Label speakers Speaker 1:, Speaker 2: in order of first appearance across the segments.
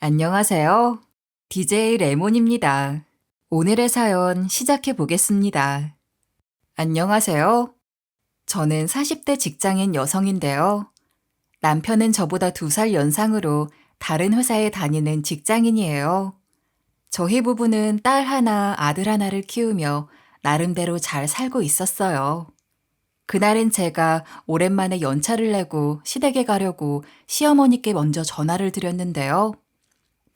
Speaker 1: 안녕하세요. DJ 레몬입니다. 오늘의 사연 시작해 보겠습니다. 안녕하세요. 저는 40대 직장인 여성인데요. 남편은 저보다 2살 연상으로 다른 회사에 다니는 직장인이에요. 저희 부부는 딸 하나, 아들 하나를 키우며 나름대로 잘 살고 있었어요. 그날은 제가 오랜만에 연차를 내고 시댁에 가려고 시어머니께 먼저 전화를 드렸는데요.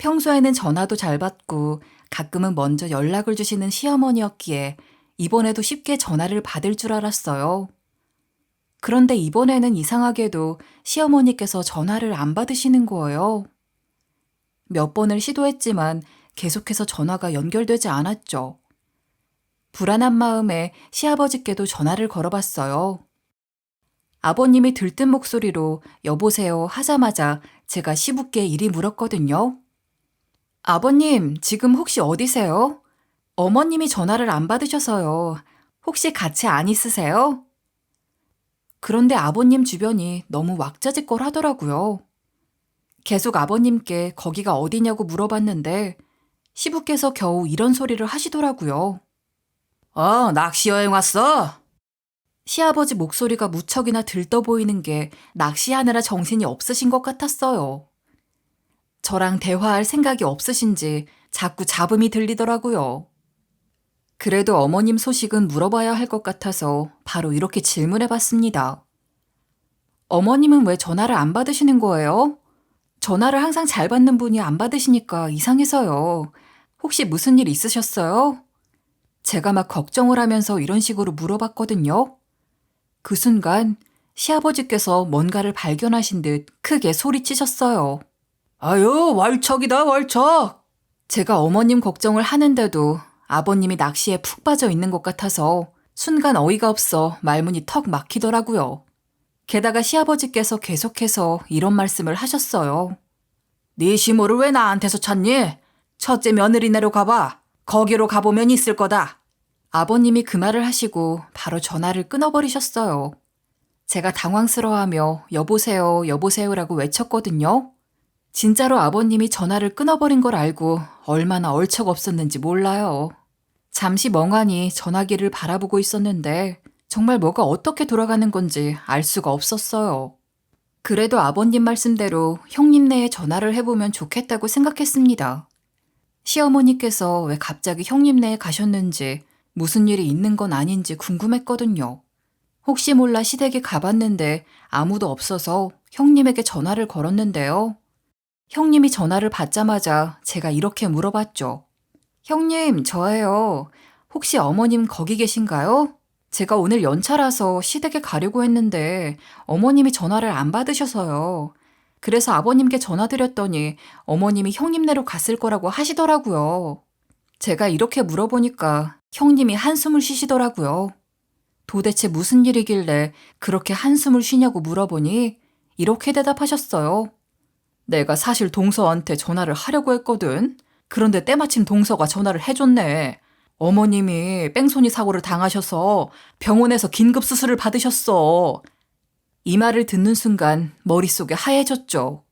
Speaker 1: 평소에는 전화도 잘 받고 가끔은 먼저 연락을 주시는 시어머니였기에 이번에도 쉽게 전화를 받을 줄 알았어요. 그런데 이번에는 이상하게도 시어머니께서 전화를 안 받으시는 거예요. 몇 번을 시도했지만 계속해서 전화가 연결되지 않았죠. 불안한 마음에 시아버지께도 전화를 걸어봤어요. 아버님이 들뜬 목소리로 여보세요 하자마자 제가 시부께 이리 물었거든요. 아버님, 지금 혹시 어디세요? 어머님이 전화를 안 받으셔서요. 혹시 같이 안 있으세요? 그런데 아버님 주변이 너무 왁자지껄 하더라고요. 계속 아버님께 거기가 어디냐고 물어봤는데 시부께서 겨우 이런 소리를 하시더라고요. 낚시 여행 왔어? 시아버지 목소리가 무척이나 들떠 보이는 게 낚시하느라 정신이 없으신 것 같았어요. 저랑 대화할 생각이 없으신지 자꾸 잡음이 들리더라고요. 그래도 어머님 소식은 물어봐야 할 것 같아서 바로 이렇게 질문해 봤습니다. 어머님은 왜 전화를 안 받으시는 거예요? 전화를 항상 잘 받는 분이 안 받으시니까 이상해서요. 혹시 무슨 일 있으셨어요? 제가 막 걱정을 하면서 이런 식으로 물어봤거든요. 그 순간 시아버지께서 뭔가를 발견하신 듯 크게 소리치셨어요. 아유, 월척이다, 월척. 제가 어머님 걱정을 하는데도 아버님이 낚시에 푹 빠져 있는 것 같아서 순간 어이가 없어 말문이 턱 막히더라고요. 게다가 시아버지께서 계속해서 이런 말씀을 하셨어요. 네 시모를 왜 나한테서 찾니? 첫째 며느리네로 가봐. 거기로 가보면 있을 거다. 아버님이 그 말을 하시고 바로 전화를 끊어버리셨어요. 제가 당황스러워하며 여보세요, 여보세요라고 외쳤거든요. 진짜로 아버님이 전화를 끊어버린 걸 알고 얼마나 얼척없었는지 몰라요. 잠시 멍하니 전화기를 바라보고 있었는데 정말 뭐가 어떻게 돌아가는 건지 알 수가 없었어요. 그래도 아버님 말씀대로 형님네에 전화를 해보면 좋겠다고 생각했습니다. 시어머니께서 왜 갑자기 형님네에 가셨는지 무슨 일이 있는 건 아닌지 궁금했거든요. 혹시 몰라 시댁에 가봤는데 아무도 없어서 형님에게 전화를 걸었는데요. 형님이 전화를 받자마자 제가 이렇게 물어봤죠. 형님, 저예요. 혹시 어머님 거기 계신가요? 제가 오늘 연차라서 시댁에 가려고 했는데 어머님이 전화를 안 받으셔서요. 그래서 아버님께 전화드렸더니 어머님이 형님네로 갔을 거라고 하시더라고요. 제가 이렇게 물어보니까 형님이 한숨을 쉬시더라고요. 도대체 무슨 일이길래 그렇게 한숨을 쉬냐고 물어보니 이렇게 대답하셨어요. 내가 사실 동서한테 전화를 하려고 했거든. 그런데 때마침 동서가 전화를 해줬네. 어머님이 뺑소니 사고를 당하셔서 병원에서 긴급 수술을 받으셨어. 이 말을 듣는 순간 머릿속에 하얘졌죠.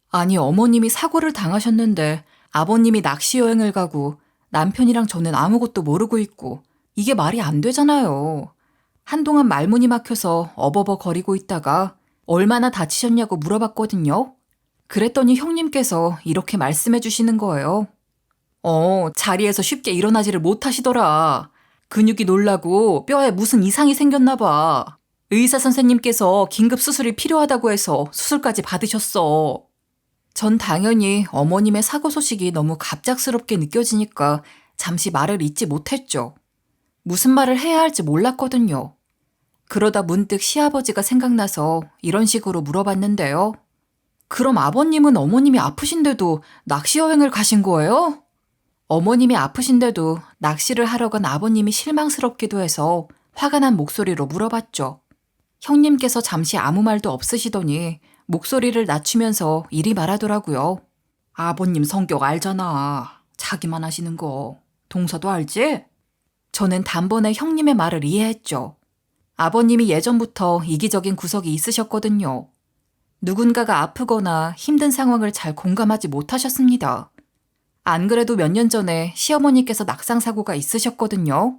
Speaker 1: 아니, 어머님이 사고를 당하셨는데 아버님이 낚시 여행을 가고 남편이랑 저는 아무것도 모르고 있고 이게 말이 안 되잖아요. 한동안 말문이 막혀서 어버버 거리고 있다가 얼마나 다치셨냐고 물어봤거든요. 그랬더니 형님께서 이렇게 말씀해 주시는 거예요. 자리에서 쉽게 일어나지를 못하시더라. 근육이 놀라고 뼈에 무슨 이상이 생겼나 봐. 의사 선생님께서 긴급 수술이 필요하다고 해서 수술까지 받으셨어. 전 당연히 어머님의 사고 소식이 너무 갑작스럽게 느껴지니까 잠시 말을 잇지 못했죠. 무슨 말을 해야 할지 몰랐거든요. 그러다 문득 시아버지가 생각나서 이런 식으로 물어봤는데요. 그럼 아버님은 어머님이 아프신데도 낚시 여행을 가신 거예요? 어머님이 아프신데도 낚시를 하러 간 아버님이 실망스럽기도 해서 화가 난 목소리로 물어봤죠. 형님께서 잠시 아무 말도 없으시더니 목소리를 낮추면서 이리 말하더라고요. 아버님 성격 알잖아. 자기만 하시는 거. 동서도 알지? 저는 단번에 형님의 말을 이해했죠. 아버님이 예전부터 이기적인 구석이 있으셨거든요. 누군가가 아프거나 힘든 상황을 잘 공감하지 못하셨습니다. 안 그래도 몇 년 전에 시어머니께서 낙상사고가 있으셨거든요.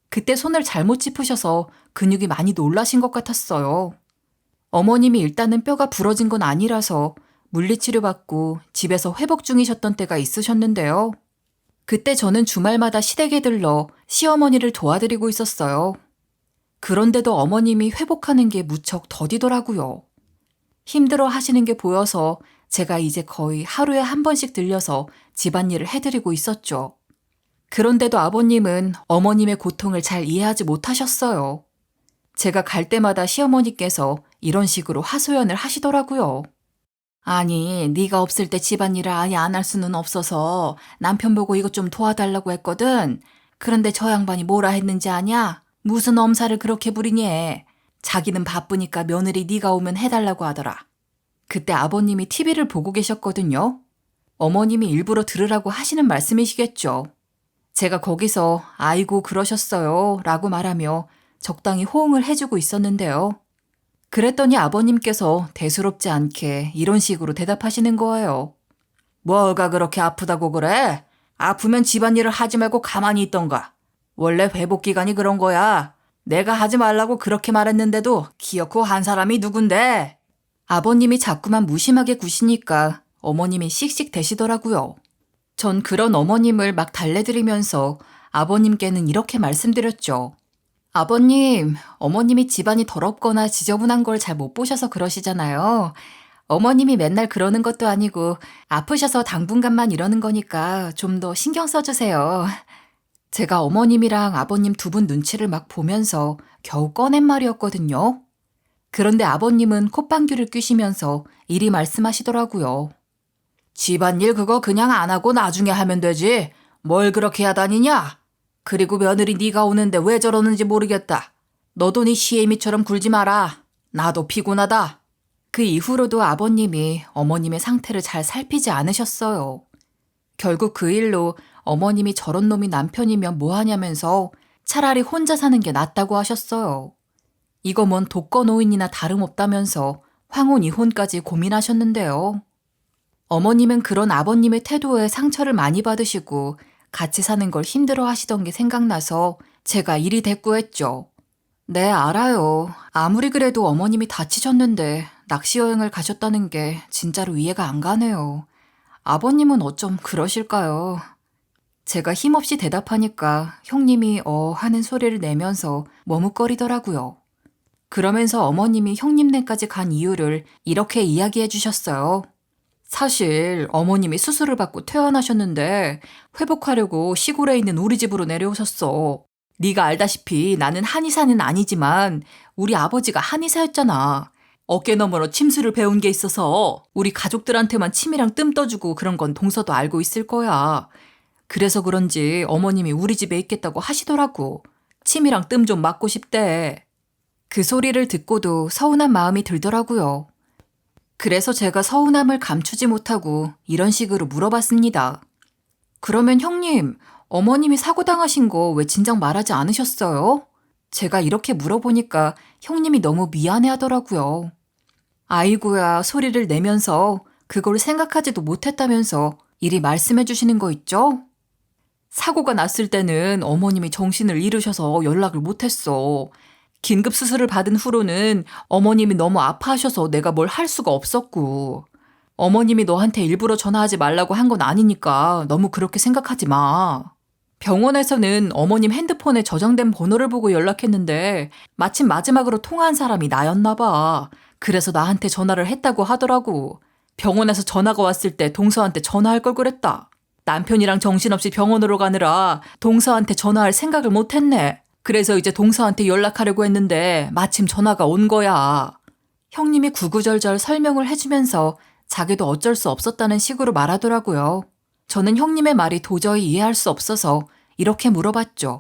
Speaker 1: 그때 손을 잘못 짚으셔서 근육이 많이 놀라신 것 같았어요. 어머님이 일단은 뼈가 부러진 건 아니라서 물리치료받고 집에서 회복 중이셨던 때가 있으셨는데요. 그때 저는 주말마다 시댁에 들러 시어머니를 도와드리고 있었어요. 그런데도 어머님이 회복하는 게 무척 더디더라고요. 힘들어 하시는 게 보여서 제가 이제 거의 하루에 한 번씩 들려서 집안일을 해드리고 있었죠. 그런데도 아버님은 어머님의 고통을 잘 이해하지 못하셨어요. 제가 갈 때마다 시어머니께서 이런 식으로 하소연을 하시더라고요. 아니, 네가 없을 때 집안일을 아예 안 할 수는 없어서 남편 보고 이것 좀 도와달라고 했거든. 그런데 저 양반이 뭐라 했는지 아냐? 무슨 엄살을 그렇게 부리니? 자기는 바쁘니까 며느리 네가 오면 해달라고 하더라. 그때 아버님이 TV를 보고 계셨거든요. 어머님이 일부러 들으라고 하시는 말씀이시겠죠. 제가 거기서 아이고 그러셨어요 라고 말하며 적당히 호응을 해주고 있었는데요. 그랬더니 아버님께서 대수롭지 않게 이런 식으로 대답하시는 거예요. 뭐가 그렇게 아프다고 그래? 아프면 집안일을 하지 말고 가만히 있던가. 원래 회복 기간이 그런 거야. 내가 하지 말라고 그렇게 말했는데도 기어코 한 사람이 누군데? 아버님이 자꾸만 무심하게 구시니까 어머님이 씩씩 대시더라고요. 전 그런 어머님을 막 달래드리면서 아버님께는 이렇게 말씀드렸죠. 아버님, 어머님이 집안이 더럽거나 지저분한 걸 잘 못 보셔서 그러시잖아요. 어머님이 맨날 그러는 것도 아니고 아프셔서 당분간만 이러는 거니까 좀 더 신경 써주세요. 제가 어머님이랑 아버님 두 분 눈치를 막 보면서 겨우 꺼낸 말이었거든요. 그런데 아버님은 콧방귀를 뀌시면서 이리 말씀하시더라고요. 집안일 그거 그냥 안 하고 나중에 하면 되지. 뭘 그렇게 하다니냐? 그리고 며느리 네가 오는데 왜 저러는지 모르겠다. 너도 네 시애미처럼 굴지 마라. 나도 피곤하다. 그 이후로도 아버님이 어머님의 상태를 잘 살피지 않으셨어요. 결국 그 일로 어머님이 저런 놈이 남편이면 뭐하냐면서 차라리 혼자 사는 게 낫다고 하셨어요. 이거 뭔 독거노인이나 다름없다면서 황혼 이혼까지 고민하셨는데요. 어머님은 그런 아버님의 태도에 상처를 많이 받으시고 같이 사는 걸 힘들어 하시던 게 생각나서 제가 이리 대꾸했죠. 네, 알아요. 아무리 그래도 어머님이 다치셨는데 낚시 여행을 가셨다는 게 진짜로 이해가 안 가네요. 아버님은 어쩜 그러실까요? 제가 힘없이 대답하니까 형님이 하는 소리를 내면서 머뭇거리더라고요. 그러면서 어머님이 형님네까지 간 이유를 이렇게 이야기해 주셨어요. 사실 어머님이 수술을 받고 퇴원하셨는데 회복하려고 시골에 있는 우리 집으로 내려오셨어. 네가 알다시피 나는 한의사는 아니지만 우리 아버지가 한의사였잖아. 어깨너머로 침수를 배운 게 있어서 우리 가족들한테만 침이랑 뜸 떠주고 그런 건 동서도 알고 있을 거야. 그래서 그런지 어머님이 우리 집에 있겠다고 하시더라고. 침이랑 뜸 좀 맞고 싶대. 그 소리를 듣고도 서운한 마음이 들더라고요. 그래서 제가 서운함을 감추지 못하고 이런 식으로 물어봤습니다. 그러면 형님, 어머님이 사고당하신 거 왜 진작 말하지 않으셨어요? 제가 이렇게 물어보니까 형님이 너무 미안해 하더라고요. 아이고야 소리를 내면서 그걸 생각하지도 못했다면서 이리 말씀해 주시는 거 있죠? 사고가 났을 때는 어머님이 정신을 잃으셔서 연락을 못했어. 긴급 수술을 받은 후로는 어머님이 너무 아파하셔서 내가 뭘 할 수가 없었고. 어머님이 너한테 일부러 전화하지 말라고 한 건 아니니까 너무 그렇게 생각하지 마. 병원에서는 어머님 핸드폰에 저장된 번호를 보고 연락했는데 마침 마지막으로 통화한 사람이 나였나 봐. 그래서 나한테 전화를 했다고 하더라고. 병원에서 전화가 왔을 때 동서한테 전화할 걸 그랬다. 남편이랑 정신없이 병원으로 가느라 동서한테 전화할 생각을 못했네. 그래서 이제 동서한테 연락하려고 했는데 마침 전화가 온 거야. 형님이 구구절절 설명을 해주면서 자기도 어쩔 수 없었다는 식으로 말하더라고요. 저는 형님의 말이 도저히 이해할 수 없어서 이렇게 물어봤죠.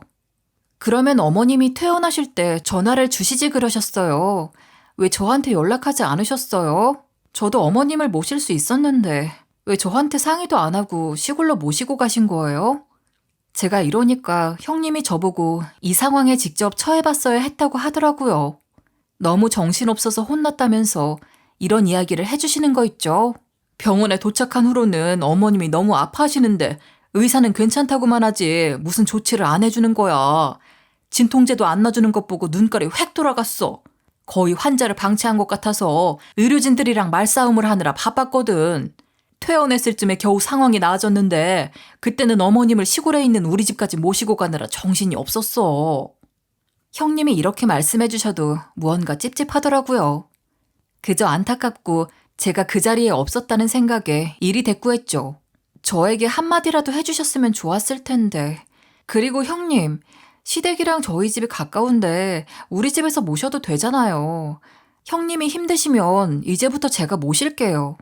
Speaker 1: 그러면 어머님이 퇴원하실 때 전화를 주시지 그러셨어요. 왜 저한테 연락하지 않으셨어요? 저도 어머님을 모실 수 있었는데 왜 저한테 상의도 안 하고 시골로 모시고 가신 거예요? 제가 이러니까 형님이 저보고 이 상황에 직접 처해봤어야 했다고 하더라고요. 너무 정신없어서 혼났다면서 이런 이야기를 해주시는 거 있죠. 병원에 도착한 후로는 어머님이 너무 아파하시는데 의사는 괜찮다고만 하지 무슨 조치를 안 해주는 거야. 진통제도 안 놔주는 것 보고 눈깔이 획 돌아갔어. 거의 환자를 방치한 것 같아서 의료진들이랑 말싸움을 하느라 바빴거든. 퇴원했을 쯤에 겨우 상황이 나아졌는데 그때는 어머님을 시골에 있는 우리 집까지 모시고 가느라 정신이 없었어. 형님이 이렇게 말씀해 주셔도 무언가 찝찝하더라고요. 그저 안타깝고 제가 그 자리에 없었다는 생각에 일이 대꾸했죠. 저에게 한마디라도 해주셨으면 좋았을 텐데. 그리고 형님, 시댁이랑 저희 집이 가까운데 우리 집에서 모셔도 되잖아요. 형님이 힘드시면 이제부터 제가 모실게요.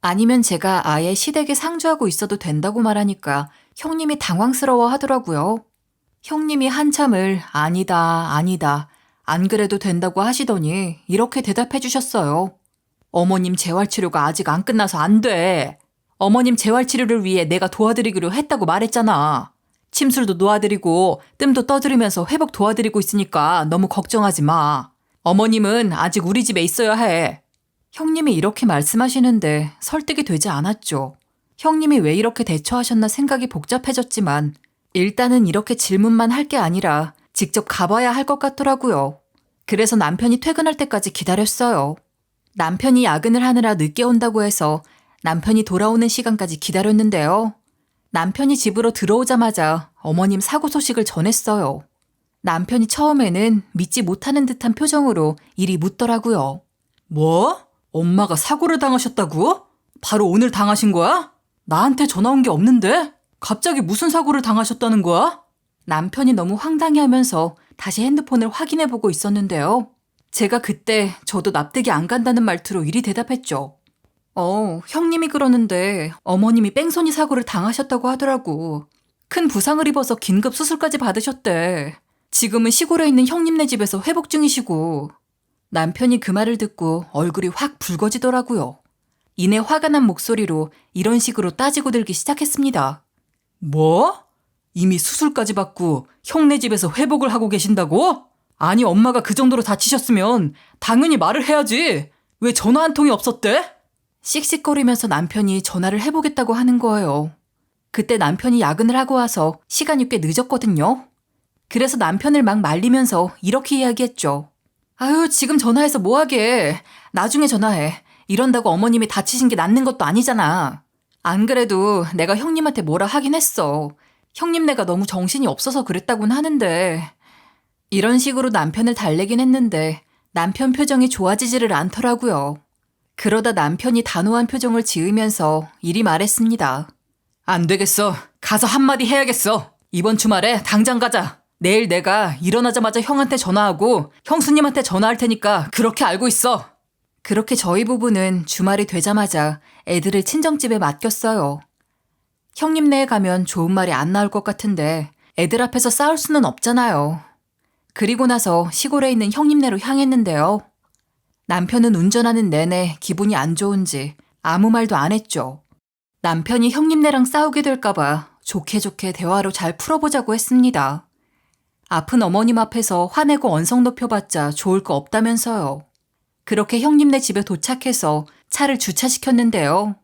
Speaker 1: 아니면 제가 아예 시댁에 상주하고 있어도 된다고 말하니까 형님이 당황스러워 하더라고요. 형님이 한참을 아니다, 아니다, 안 그래도 된다고 하시더니 이렇게 대답해 주셨어요. 어머님 재활치료가 아직 안 끝나서 안 돼. 어머님 재활치료를 위해 내가 도와드리기로 했다고 말했잖아. 침술도 놓아드리고 뜸도 떠드리면서 회복 도와드리고 있으니까 너무 걱정하지 마. 어머님은 아직 우리 집에 있어야 해. 형님이 이렇게 말씀하시는데 설득이 되지 않았죠. 형님이 왜 이렇게 대처하셨나 생각이 복잡해졌지만 일단은 이렇게 질문만 할 게 아니라 직접 가봐야 할 것 같더라고요. 그래서 남편이 퇴근할 때까지 기다렸어요. 남편이 야근을 하느라 늦게 온다고 해서 남편이 돌아오는 시간까지 기다렸는데요. 남편이 집으로 들어오자마자 어머님 사고 소식을 전했어요. 남편이 처음에는 믿지 못하는 듯한 표정으로 이리 묻더라고요. 뭐? 엄마가 사고를 당하셨다고? 바로 오늘 당하신 거야? 나한테 전화 온 게 없는데? 갑자기 무슨 사고를 당하셨다는 거야? 남편이 너무 황당해하면서 다시 핸드폰을 확인해보고 있었는데요. 제가 그때 저도 납득이 안 간다는 말투로 이리 대답했죠. 형님이 그러는데 어머님이 뺑소니 사고를 당하셨다고 하더라고. 큰 부상을 입어서 긴급 수술까지 받으셨대. 지금은 시골에 있는 형님네 집에서 회복 중이시고. 남편이 그 말을 듣고 얼굴이 확 붉어지더라고요. 이내 화가 난 목소리로 이런 식으로 따지고 들기 시작했습니다. 뭐? 이미 수술까지 받고 형네 집에서 회복을 하고 계신다고? 아니 엄마가 그 정도로 다치셨으면 당연히 말을 해야지. 왜 전화 한 통이 없었대? 씩씩거리면서 남편이 전화를 해보겠다고 하는 거예요. 그때 남편이 야근을 하고 와서 시간이 꽤 늦었거든요. 그래서 남편을 막 말리면서 이렇게 이야기했죠. 아유, 지금 전화해서 뭐하게. 나중에 전화해. 이런다고 어머님이 다치신 게 낫는 것도 아니잖아. 안 그래도 내가 형님한테 뭐라 하긴 했어. 형님네가 너무 정신이 없어서 그랬다곤 하는데. 이런 식으로 남편을 달래긴 했는데 남편 표정이 좋아지지를 않더라고요. 그러다 남편이 단호한 표정을 지으면서 이리 말했습니다. 안 되겠어. 가서 한마디 해야겠어. 이번 주말에 당장 가자. 내일 내가 일어나자마자 형한테 전화하고 형수님한테 전화할 테니까 그렇게 알고 있어. 그렇게 저희 부부는 주말이 되자마자 애들을 친정집에 맡겼어요. 형님네에 가면 좋은 말이 안 나올 것 같은데 애들 앞에서 싸울 수는 없잖아요. 그리고 나서 시골에 있는 형님네로 향했는데요. 남편은 운전하는 내내 기분이 안 좋은지 아무 말도 안 했죠. 남편이 형님네랑 싸우게 될까봐 좋게 좋게 대화로 잘 풀어보자고 했습니다. 아픈 어머님 앞에서 화내고 언성 높여봤자 좋을 거 없다면서요. 그렇게 형님네 집에 도착해서 차를 주차시켰는데요.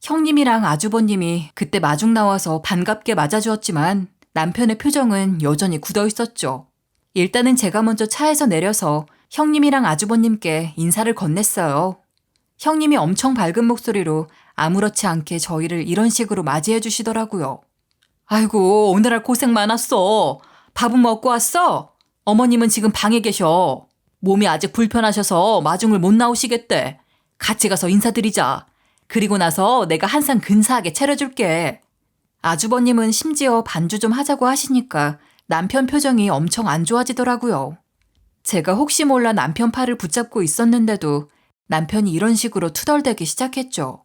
Speaker 1: 형님이랑 아주버님이 그때 마중 나와서 반갑게 맞아주었지만 남편의 표정은 여전히 굳어 있었죠. 일단은 제가 먼저 차에서 내려서 형님이랑 아주버님께 인사를 건넸어요. 형님이 엄청 밝은 목소리로 아무렇지 않게 저희를 이런 식으로 맞이해 주시더라고요. 아이고, 오늘날 고생 많았어. 밥은 먹고 왔어? 어머님은 지금 방에 계셔. 몸이 아직 불편하셔서 마중을 못 나오시겠대. 같이 가서 인사드리자. 그리고 나서 내가 한 상 근사하게 차려줄게. 아주버님은 심지어 반주 좀 하자고 하시니까 남편 표정이 엄청 안 좋아지더라고요. 제가 혹시 몰라 남편 팔을 붙잡고 있었는데도 남편이 이런 식으로 투덜대기 시작했죠.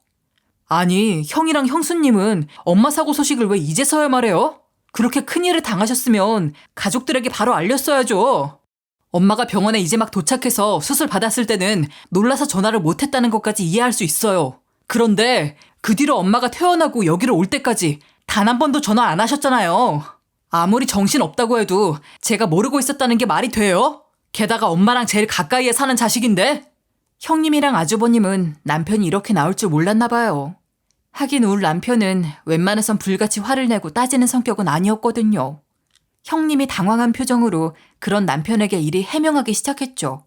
Speaker 1: 아니, 형이랑 형수님은 엄마 사고 소식을 왜 이제서야 말해요? 그렇게 큰일을 당하셨으면 가족들에게 바로 알렸어야죠. 엄마가 병원에 이제 막 도착해서 수술 받았을 때는 놀라서 전화를 못했다는 것까지 이해할 수 있어요. 그런데 그 뒤로 엄마가 퇴원하고 여기로 올 때까지 단 한 번도 전화 안 하셨잖아요. 아무리 정신 없다고 해도 제가 모르고 있었다는 게 말이 돼요? 게다가 엄마랑 제일 가까이에 사는 자식인데? 형님이랑 아주버님은 남편이 이렇게 나올 줄 몰랐나 봐요. 하긴 우리 남편은 웬만해선 불같이 화를 내고 따지는 성격은 아니었거든요. 형님이 당황한 표정으로 그런 남편에게 이리 해명하기 시작했죠.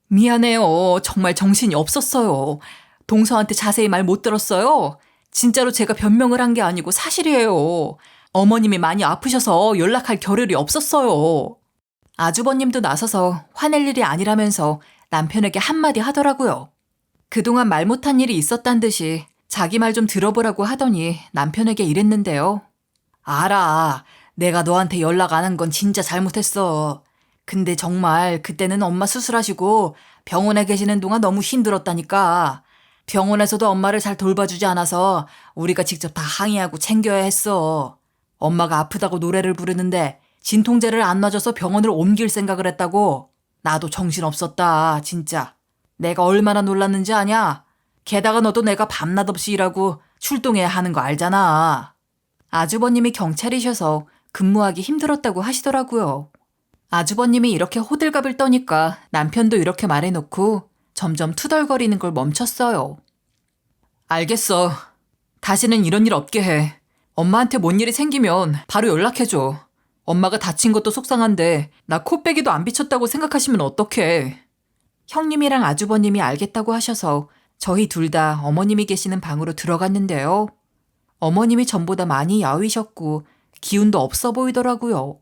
Speaker 1: 미안해요. 정말 정신이 없었어요. 동서한테 자세히 말 못 들었어요. 진짜로 제가 변명을 한 게 아니고 사실이에요. 어머님이 많이 아프셔서 연락할 겨를이 없었어요. 아주버님도 나서서 화낼 일이 아니라면서 남편에게 한마디 하더라고요. 그동안 말 못한 일이 있었단 듯이 자기 말 좀 들어보라고 하더니 남편에게 이랬는데요. 알아. 내가 너한테 연락 안 한 건 진짜 잘못했어. 근데 정말 그때는 엄마 수술하시고 병원에 계시는 동안 너무 힘들었다니까. 병원에서도 엄마를 잘 돌봐주지 않아서 우리가 직접 다 항의하고 챙겨야 했어. 엄마가 아프다고 노래를 부르는데 진통제를 안 놔줘서 병원을 옮길 생각을 했다고. 나도 정신없었다, 진짜. 내가 얼마나 놀랐는지 아냐? 게다가 너도 내가 밤낮 없이 일하고 출동해야 하는 거 알잖아. 아주버님이 경찰이셔서 근무하기 힘들었다고 하시더라고요. 아주버님이 이렇게 호들갑을 떠니까 남편도 이렇게 말해놓고 점점 투덜거리는 걸 멈췄어요. 알겠어. 다시는 이런 일 없게 해. 엄마한테 뭔 일이 생기면 바로 연락해줘. 엄마가 다친 것도 속상한데 나 코빼기도 안 비쳤다고 생각하시면 어떡해. 형님이랑 아주버님이 알겠다고 하셔서 저희 둘 다 어머님이 계시는 방으로 들어갔는데요. 어머님이 전보다 많이 야위셨고 기운도 없어 보이더라고요.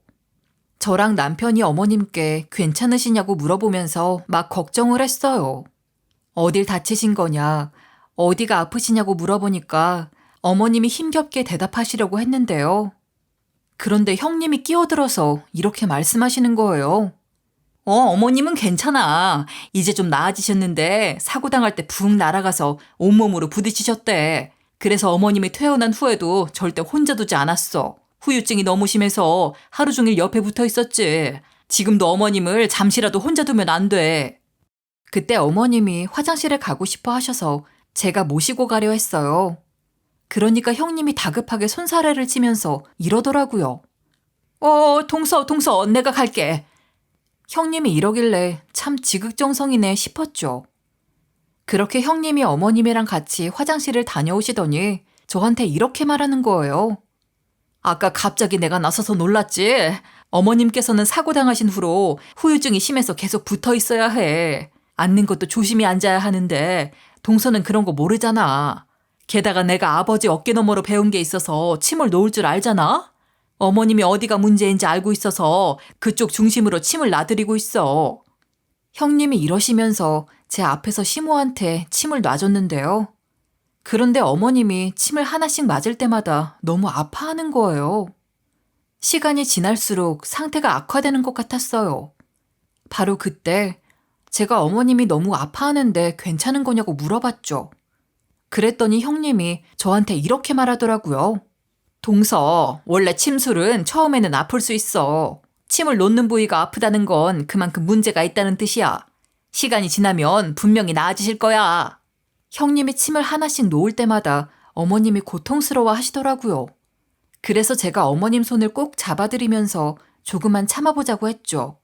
Speaker 1: 저랑 남편이 어머님께 괜찮으시냐고 물어보면서 막 걱정을 했어요. 어딜 다치신 거냐, 어디가 아프시냐고 물어보니까 어머님이 힘겹게 대답하시려고 했는데요. 그런데 형님이 끼어들어서 이렇게 말씀하시는 거예요. 어머님은 괜찮아. 이제 좀 나아지셨는데 사고 당할 때 붕 날아가서 온몸으로 부딪히셨대. 그래서 어머님이 퇴원한 후에도 절대 혼자 두지 않았어. 후유증이 너무 심해서 하루 종일 옆에 붙어 있었지. 지금도 어머님을 잠시라도 혼자 두면 안 돼. 그때 어머님이 화장실에 가고 싶어 하셔서 제가 모시고 가려 했어요. 그러니까 형님이 다급하게 손사래를 치면서 이러더라고요. 동서, 내가 갈게. 형님이 이러길래 참 지극정성이네 싶었죠. 그렇게 형님이 어머님이랑 같이 화장실을 다녀오시더니 저한테 이렇게 말하는 거예요. 아까 갑자기 내가 나서서 놀랐지? 어머님께서는 사고 당하신 후로 후유증이 심해서 계속 붙어 있어야 해. 앉는 것도 조심히 앉아야 하는데 동서는 그런 거 모르잖아. 게다가 내가 아버지 어깨너머로 배운 게 있어서 침을 놓을 줄 알잖아? 어머님이 어디가 문제인지 알고 있어서 그쪽 중심으로 침을 놔드리고 있어. 형님이 이러시면서 제 앞에서 시모한테 침을 놔줬는데요. 그런데 어머님이 침을 하나씩 맞을 때마다 너무 아파하는 거예요. 시간이 지날수록 상태가 악화되는 것 같았어요. 바로 그때 제가 어머님이 너무 아파하는데 괜찮은 거냐고 물어봤죠. 그랬더니 형님이 저한테 이렇게 말하더라고요. 동서, 원래 침술은 처음에는 아플 수 있어. 침을 놓는 부위가 아프다는 건 그만큼 문제가 있다는 뜻이야. 시간이 지나면 분명히 나아지실 거야. 형님이 침을 하나씩 놓을 때마다 어머님이 고통스러워 하시더라고요. 그래서 제가 어머님 손을 꼭 잡아드리면서 조금만 참아보자고 했죠.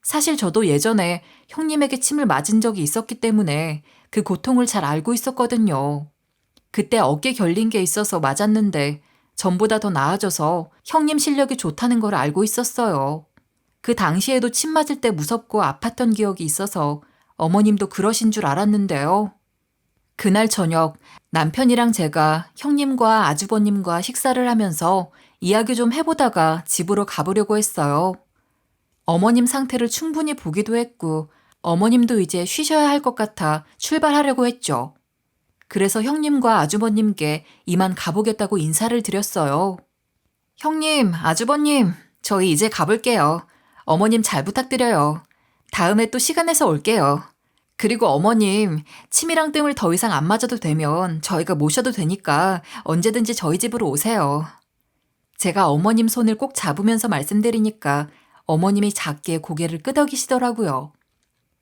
Speaker 1: 사실 저도 예전에 형님에게 침을 맞은 적이 있었기 때문에 그 고통을 잘 알고 있었거든요. 그때 어깨 결린 게 있어서 맞았는데 전보다 더 나아져서 형님 실력이 좋다는 걸 알고 있었어요. 그 당시에도 침 맞을 때 무섭고 아팠던 기억이 있어서 어머님도 그러신 줄 알았는데요. 그날 저녁 남편이랑 제가 형님과 아주버님과 식사를 하면서 이야기 좀 해보다가 집으로 가보려고 했어요. 어머님 상태를 충분히 보기도 했고 어머님도 이제 쉬셔야 할 것 같아 출발하려고 했죠. 그래서 형님과 아주버님께 이만 가보겠다고 인사를 드렸어요. 형님, 아주버님, 저희 이제 가볼게요. 어머님 잘 부탁드려요. 다음에 또 시간 내서 올게요. 그리고 어머님, 침이랑 뜸을 더 이상 안 맞아도 되면 저희가 모셔도 되니까 언제든지 저희 집으로 오세요. 제가 어머님 손을 꼭 잡으면서 말씀드리니까 어머님이 작게 고개를 끄덕이시더라고요.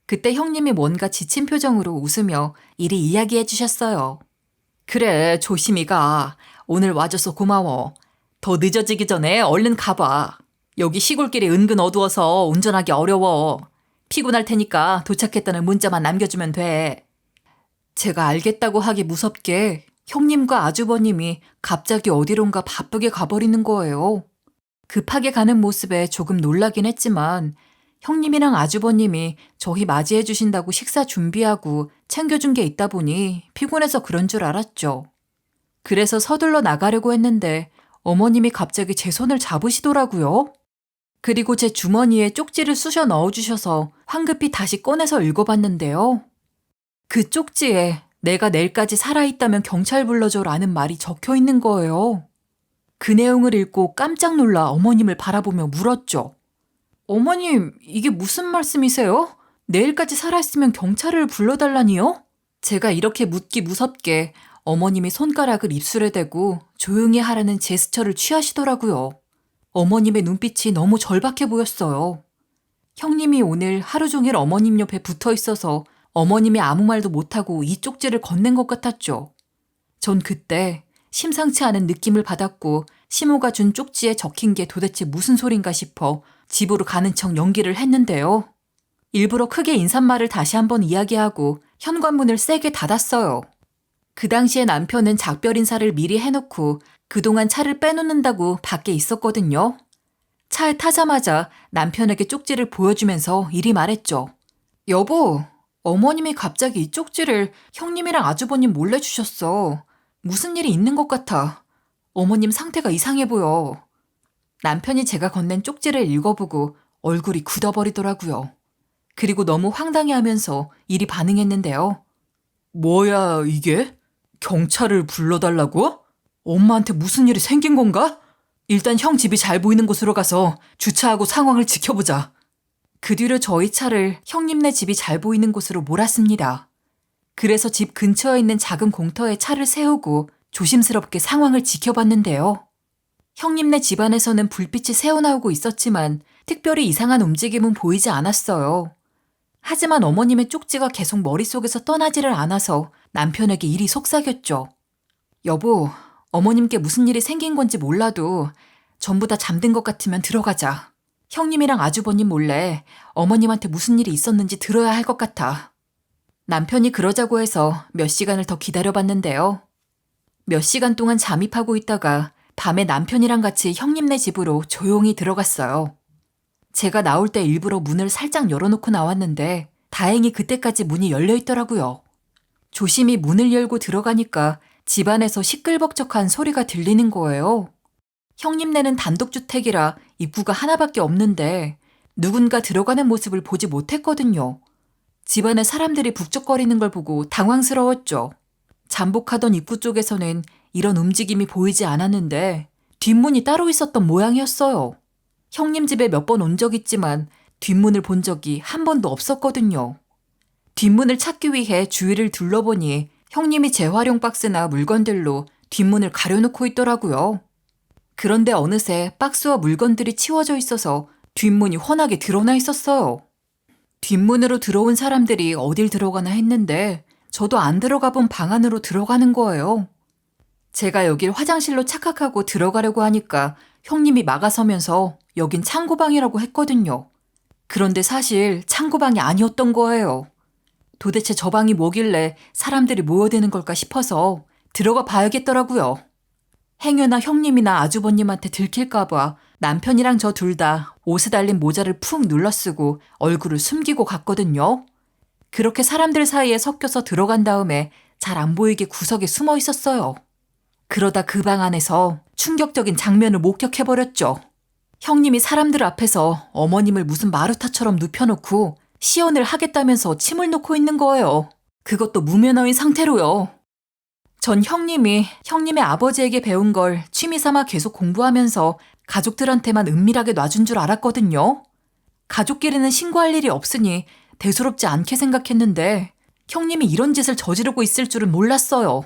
Speaker 1: 그때 형님이 뭔가 지친 표정으로 웃으며 이리 이야기해 주셨어요. 그래, 조심히 가. 오늘 와줘서 고마워. 더 늦어지기 전에 얼른 가봐. 여기 시골길이 은근 어두워서 운전하기 어려워. 피곤할 테니까 도착했다는 문자만 남겨주면 돼. 제가 알겠다고 하기 무섭게 형님과 아주버님이 갑자기 어디론가 바쁘게 가버리는 거예요. 급하게 가는 모습에 조금 놀라긴 했지만 형님이랑 아주버님이 저희 맞이해 주신다고 식사 준비하고 챙겨준 게 있다 보니 피곤해서 그런 줄 알았죠. 그래서 서둘러 나가려고 했는데 어머님이 갑자기 제 손을 잡으시더라고요. 그리고 제 주머니에 쪽지를 쑤셔 넣어주셔서 황급히 다시 꺼내서 읽어봤는데요. 그 쪽지에 내가 내일까지 살아있다면 경찰 불러줘라는 말이 적혀 있는 거예요. 그 내용을 읽고 깜짝 놀라 어머님을 바라보며 물었죠. 어머님, 이게 무슨 말씀이세요? 내일까지 살아있으면 경찰을 불러달라니요? 제가 이렇게 묻기 무섭게 어머님이 손가락을 입술에 대고 조용히 하라는 제스처를 취하시더라고요. 어머님의 눈빛이 너무 절박해 보였어요. 형님이 오늘 하루 종일 어머님 옆에 붙어 있어서 어머님이 아무 말도 못하고 이 쪽지를 건넨 것 같았죠. 전 그때 심상치 않은 느낌을 받았고 시모가 준 쪽지에 적힌 게 도대체 무슨 소린가 싶어 집으로 가는 척 연기를 했는데요. 일부러 크게 인사말을 다시 한번 이야기하고 현관문을 세게 닫았어요. 그 당시에 남편은 작별 인사를 미리 해놓고 그동안 차를 빼놓는다고 밖에 있었거든요. 차에 타자마자 남편에게 쪽지를 보여주면서 이리 말했죠. 여보, 어머님이 갑자기 이 쪽지를 형님이랑 아주버님 몰래 주셨어. 무슨 일이 있는 것 같아. 어머님 상태가 이상해 보여. 남편이 제가 건넨 쪽지를 읽어보고 얼굴이 굳어버리더라고요. 그리고 너무 황당해하면서 이리 반응했는데요. 뭐야 이게? 경찰을 불러달라고? 엄마한테 무슨 일이 생긴 건가? 일단 형 집이 잘 보이는 곳으로 가서 주차하고 상황을 지켜보자. 그 뒤로 저희 차를 형님네 집이 잘 보이는 곳으로 몰았습니다. 그래서 집 근처에 있는 작은 공터에 차를 세우고 조심스럽게 상황을 지켜봤는데요. 형님네 집안에서는 불빛이 새어나오고 있었지만 특별히 이상한 움직임은 보이지 않았어요. 하지만 어머님의 쪽지가 계속 머릿속에서 떠나지를 않아서 남편에게 일이 속삭였죠. 여보, 어머님께 무슨 일이 생긴 건지 몰라도 전부 다 잠든 것 같으면 들어가자. 형님이랑 아주버님 몰래 어머님한테 무슨 일이 있었는지 들어야 할 것 같아. 남편이 그러자고 해서 몇 시간을 더 기다려봤는데요. 몇 시간 동안 잠입하고 있다가 밤에 남편이랑 같이 형님네 집으로 조용히 들어갔어요. 제가 나올 때 일부러 문을 살짝 열어놓고 나왔는데 다행히 그때까지 문이 열려 있더라고요. 조심히 문을 열고 들어가니까 집안에서 시끌벅적한 소리가 들리는 거예요. 형님네는 단독주택이라 입구가 하나밖에 없는데 누군가 들어가는 모습을 보지 못했거든요. 집안에 사람들이 북적거리는 걸 보고 당황스러웠죠. 잠복하던 입구 쪽에서는 이런 움직임이 보이지 않았는데 뒷문이 따로 있었던 모양이었어요. 형님 집에 몇 번 온 적 있지만 뒷문을 본 적이 한 번도 없었거든요. 뒷문을 찾기 위해 주위를 둘러보니 형님이 재활용 박스나 물건들로 뒷문을 가려놓고 있더라고요. 그런데 어느새 박스와 물건들이 치워져 있어서 뒷문이 훤하게 드러나 있었어요. 뒷문으로 들어온 사람들이 어딜 들어가나 했는데 저도 안 들어가 본 방 안으로 들어가는 거예요. 제가 여길 화장실로 착각하고 들어가려고 하니까 형님이 막아서면서 여긴 창고방이라고 했거든요. 그런데 사실 창고방이 아니었던 거예요. 도대체 저 방이 뭐길래 사람들이 모여드는 걸까 싶어서 들어가 봐야겠더라고요. 행여나 형님이나 아주버님한테 들킬까봐 남편이랑 저 둘 다 옷에 달린 모자를 푹 눌러쓰고 얼굴을 숨기고 갔거든요. 그렇게 사람들 사이에 섞여서 들어간 다음에 잘 안 보이게 구석에 숨어 있었어요. 그러다 그 방 안에서 충격적인 장면을 목격해버렸죠. 형님이 사람들 앞에서 어머님을 무슨 마루타처럼 눕혀놓고 시연을 하겠다면서 침을 놓고 있는 거예요. 그것도 무면허인 상태로요. 전 형님이 형님의 아버지에게 배운 걸 취미삼아 계속 공부하면서 가족들한테만 은밀하게 놔준 줄 알았거든요. 가족끼리는 신고할 일이 없으니 대수롭지 않게 생각했는데 형님이 이런 짓을 저지르고 있을 줄은 몰랐어요.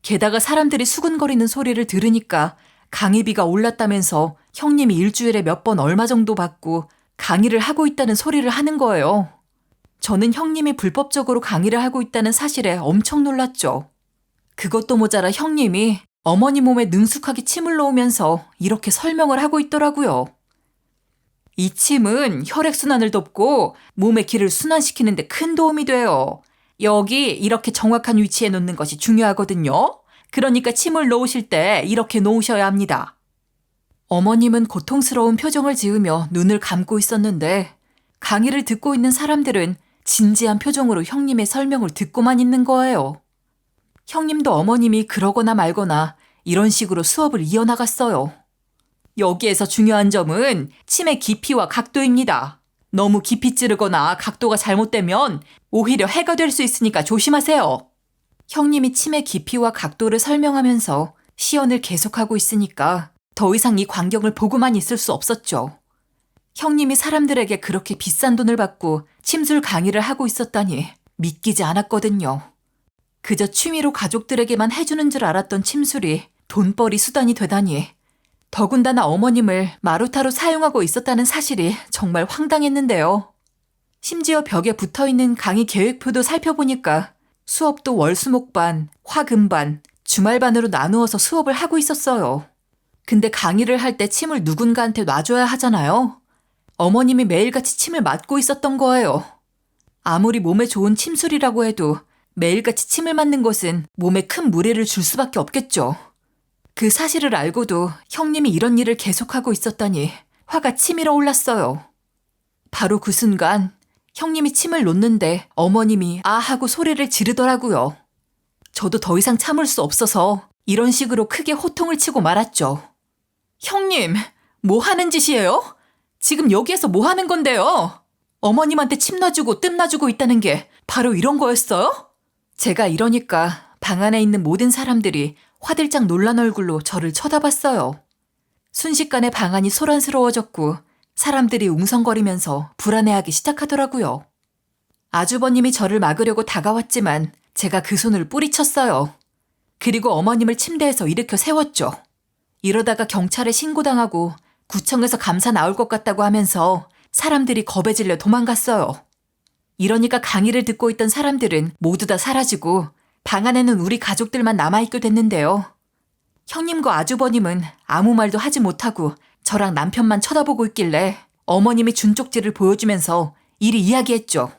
Speaker 1: 게다가 사람들이 수근거리는 소리를 들으니까 강의비가 올랐다면서 형님이 일주일에 몇 번 얼마 정도 받고 강의를 하고 있다는 소리를 하는 거예요. 저는 형님이 불법적으로 강의를 하고 있다는 사실에 엄청 놀랐죠. 그것도 모자라 형님이 어머니 몸에 능숙하게 침을 놓으면서 이렇게 설명을 하고 있더라고요. 이 침은 혈액순환을 돕고 몸의 기를 순환시키는 데 큰 도움이 돼요. 여기 이렇게 정확한 위치에 놓는 것이 중요하거든요. 그러니까 침을 놓으실 때 이렇게 놓으셔야 합니다. 어머님은 고통스러운 표정을 지으며 눈을 감고 있었는데 강의를 듣고 있는 사람들은 진지한 표정으로 형님의 설명을 듣고만 있는 거예요. 형님도 어머님이 그러거나 말거나 이런 식으로 수업을 이어나갔어요. 여기에서 중요한 점은 침의 깊이와 각도입니다. 너무 깊이 찌르거나 각도가 잘못되면 오히려 해가 될 수 있으니까 조심하세요. 형님이 침의 깊이와 각도를 설명하면서 시연을 계속하고 있으니까 더 이상 이 광경을 보고만 있을 수 없었죠. 형님이 사람들에게 그렇게 비싼 돈을 받고 침술 강의를 하고 있었다니 믿기지 않았거든요. 그저 취미로 가족들에게만 해주는 줄 알았던 침술이 돈벌이 수단이 되다니, 더군다나 어머님을 마루타로 사용하고 있었다는 사실이 정말 황당했는데요. 심지어 벽에 붙어있는 강의 계획표도 살펴보니까 수업도 월수목반, 화금반, 주말반으로 나누어서 수업을 하고 있었어요. 근데 강의를 할 때 침을 누군가한테 놔줘야 하잖아요. 어머님이 매일같이 침을 맞고 있었던 거예요. 아무리 몸에 좋은 침술이라고 해도 매일같이 침을 맞는 것은 몸에 큰 무리를 줄 수밖에 없겠죠. 그 사실을 알고도 형님이 이런 일을 계속하고 있었다니 화가 치밀어 올랐어요. 바로 그 순간 형님이 침을 놓는데 어머님이 아 하고 소리를 지르더라고요. 저도 더 이상 참을 수 없어서 이런 식으로 크게 호통을 치고 말았죠. 형님, 뭐 하는 짓이에요? 지금 여기에서 뭐 하는 건데요? 어머님한테 침 놔주고 뜸 놔주고 있다는 게 바로 이런 거였어요? 제가 이러니까 방 안에 있는 모든 사람들이 화들짝 놀란 얼굴로 저를 쳐다봤어요. 순식간에 방 안이 소란스러워졌고 사람들이 웅성거리면서 불안해하기 시작하더라고요. 아주버님이 저를 막으려고 다가왔지만 제가 그 손을 뿌리쳤어요. 그리고 어머님을 침대에서 일으켜 세웠죠. 이러다가 경찰에 신고당하고 구청에서 감사 나올 것 같다고 하면서 사람들이 겁에 질려 도망갔어요. 이러니까 강의를 듣고 있던 사람들은 모두 다 사라지고 방 안에는 우리 가족들만 남아있게 됐는데요. 형님과 아주버님은 아무 말도 하지 못하고 저랑 남편만 쳐다보고 있길래 어머님이 준 쪽지를 보여주면서 이리 이야기했죠.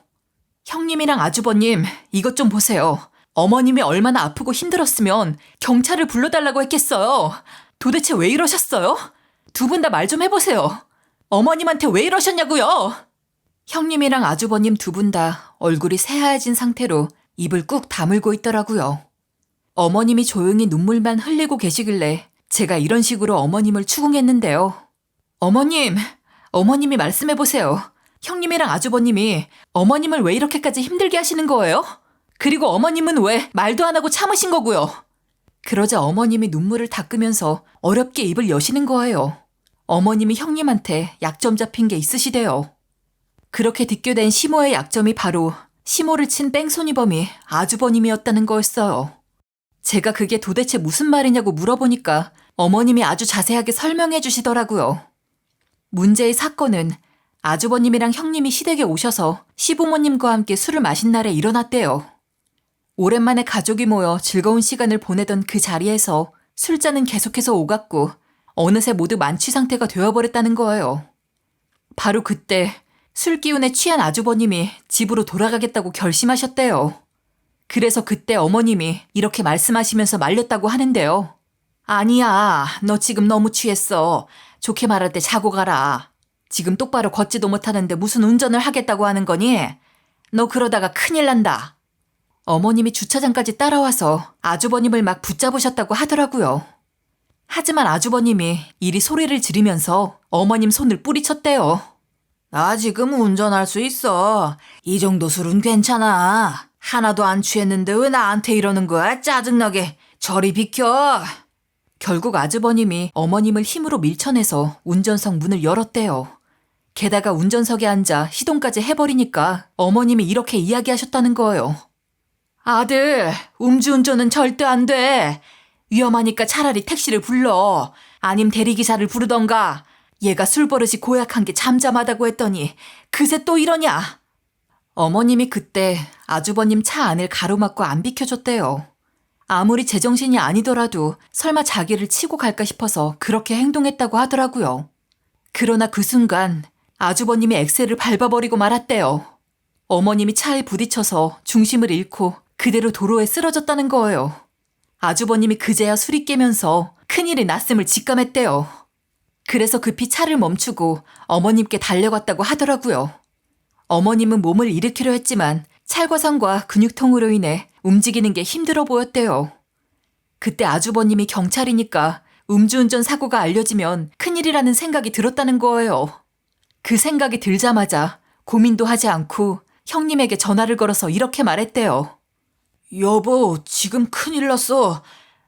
Speaker 1: 형님이랑 아주버님, 이것 좀 보세요. 어머님이 얼마나 아프고 힘들었으면 경찰을 불러달라고 했겠어요. 도대체 왜 이러셨어요? 두 분 다 말 좀 해보세요. 어머님한테 왜 이러셨냐고요? 형님이랑 아주버님 두 분 다 얼굴이 새하얘진 상태로 입을 꾹 다물고 있더라고요. 어머님이 조용히 눈물만 흘리고 계시길래 제가 이런 식으로 어머님을 추궁했는데요. 어머님이 말씀해보세요. 형님이랑 아주버님이 어머님을 왜 이렇게까지 힘들게 하시는 거예요? 그리고 어머님은 왜 말도 안 하고 참으신 거고요? 그러자 어머님이 눈물을 닦으면서 어렵게 입을 여시는 거예요. 어머님이 형님한테 약점 잡힌 게 있으시대요. 그렇게 뒷교된 시모의 약점이 바로 시모를 친 뺑소니범이 아주버님이었다는 거였어요. 제가 그게 도대체 무슨 말이냐고 물어보니까 어머님이 아주 자세하게 설명해 주시더라고요. 문제의 사건은 아주버님이랑 형님이 시댁에 오셔서 시부모님과 함께 술을 마신 날에 일어났대요. 오랜만에 가족이 모여 즐거운 시간을 보내던 그 자리에서 술잔은 계속해서 오갔고 어느새 모두 만취 상태가 되어버렸다는 거예요. 바로 그때 술 기운에 취한 아주버님이 집으로 돌아가겠다고 결심하셨대요. 그래서 그때 어머님이 이렇게 말씀하시면서 말렸다고 하는데요. 아니야, 너 지금 너무 취했어. 좋게 말할 때 자고 가라. 지금 똑바로 걷지도 못하는데 무슨 운전을 하겠다고 하는 거니? 너 그러다가 큰일 난다. 어머님이 주차장까지 따라와서 아주버님을 막 붙잡으셨다고 하더라고요. 하지만 아주버님이 이리 소리를 지르면서 어머님 손을 뿌리쳤대요. 나 지금 운전할 수 있어. 이 정도 술은 괜찮아. 하나도 안 취했는데 왜 나한테 이러는 거야? 짜증나게. 저리 비켜. 결국 아주버님이 어머님을 힘으로 밀쳐내서 운전석 문을 열었대요. 게다가 운전석에 앉아 시동까지 해버리니까 어머님이 이렇게 이야기하셨다는 거예요. 아들, 음주운전은 절대 안 돼. 위험하니까 차라리 택시를 불러. 아님 대리기사를 부르던가. 얘가 술버릇이 고약한 게 잠잠하다고 했더니 그새 또 이러냐. 어머님이 그때 아주버님 차 안을 가로막고 안 비켜줬대요. 아무리 제정신이 아니더라도 설마 자기를 치고 갈까 싶어서 그렇게 행동했다고 하더라고요. 그러나 그 순간 아주버님이 엑셀을 밟아버리고 말았대요. 어머님이 차에 부딪혀서 중심을 잃고 그대로 도로에 쓰러졌다는 거예요. 아주버님이 그제야 술이 깨면서 큰일이 났음을 직감했대요. 그래서 급히 차를 멈추고 어머님께 달려갔다고 하더라고요. 어머님은 몸을 일으키려 했지만 찰과상과 근육통으로 인해 움직이는 게 힘들어 보였대요. 그때 아주버님이 경찰이니까 음주운전 사고가 알려지면 큰일이라는 생각이 들었다는 거예요. 그 생각이 들자마자 고민도 하지 않고 형님에게 전화를 걸어서 이렇게 말했대요. 여보, 지금 큰일 났어.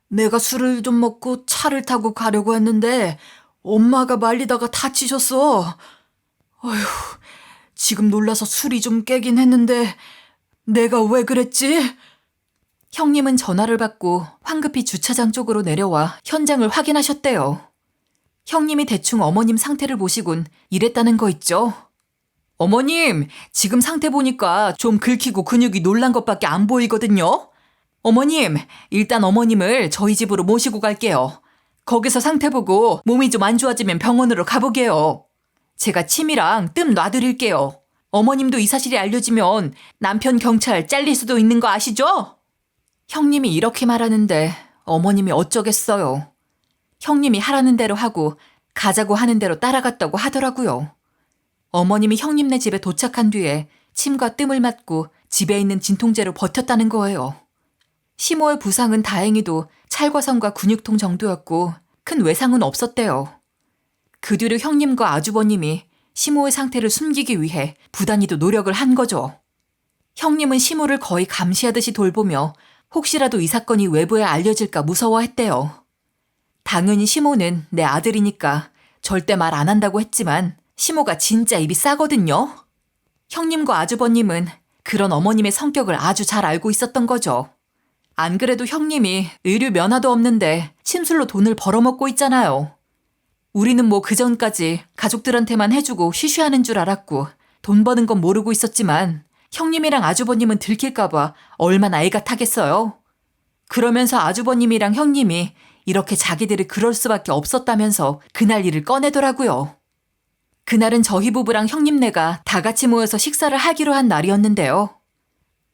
Speaker 1: 내가 술을 좀 먹고 차를 타고 가려고 했는데 엄마가 말리다가 다치셨어. 어휴, 지금 놀라서 술이 좀 깨긴 했는데 내가 왜 그랬지? 형님은 전화를 받고 황급히 주차장 쪽으로 내려와 현장을 확인하셨대요. 형님이 대충 어머님 상태를 보시곤 이랬다는 거 있죠? 어머님, 지금 상태 보니까 좀 긁히고 근육이 놀란 것밖에 안 보이거든요? 어머님, 일단 어머님을 저희 집으로 모시고 갈게요. 거기서 상태 보고 몸이 좀 안 좋아지면 병원으로 가보게요. 제가 침이랑 뜸 놔드릴게요. 어머님도 이 사실이 알려지면 남편 경찰 잘릴 수도 있는 거 아시죠? 형님이 이렇게 말하는데 어머님이 어쩌겠어요. 형님이 하라는 대로 하고 가자고 하는 대로 따라갔다고 하더라고요. 어머님이 형님네 집에 도착한 뒤에 침과 뜸을 맞고 집에 있는 진통제로 버텼다는 거예요. 시모의 부상은 다행히도 찰과상과 근육통 정도였고 큰 외상은 없었대요. 그 뒤로 형님과 아주버님이 시모의 상태를 숨기기 위해 부단히도 노력을 한 거죠. 형님은 시모를 거의 감시하듯이 돌보며 혹시라도 이 사건이 외부에 알려질까 무서워했대요. 당연히 시모는 내 아들이니까 절대 말 안 한다고 했지만 시모가 진짜 입이 싸거든요. 형님과 아주버님은 그런 어머님의 성격을 아주 잘 알고 있었던 거죠. 안 그래도 형님이 의류 면허도 없는데 침술로 돈을 벌어먹고 있잖아요. 우리는 뭐 그전까지 가족들한테만 해주고 쉬쉬하는 줄 알았고 돈 버는 건 모르고 있었지만 형님이랑 아주버님은 들킬까봐 얼마나 애가 타겠어요. 그러면서 아주버님이랑 형님이 이렇게 자기들이 그럴 수밖에 없었다면서 그날 일을 꺼내더라고요. 그날은 저희 부부랑 형님네가 다 같이 모여서 식사를 하기로 한 날이었는데요.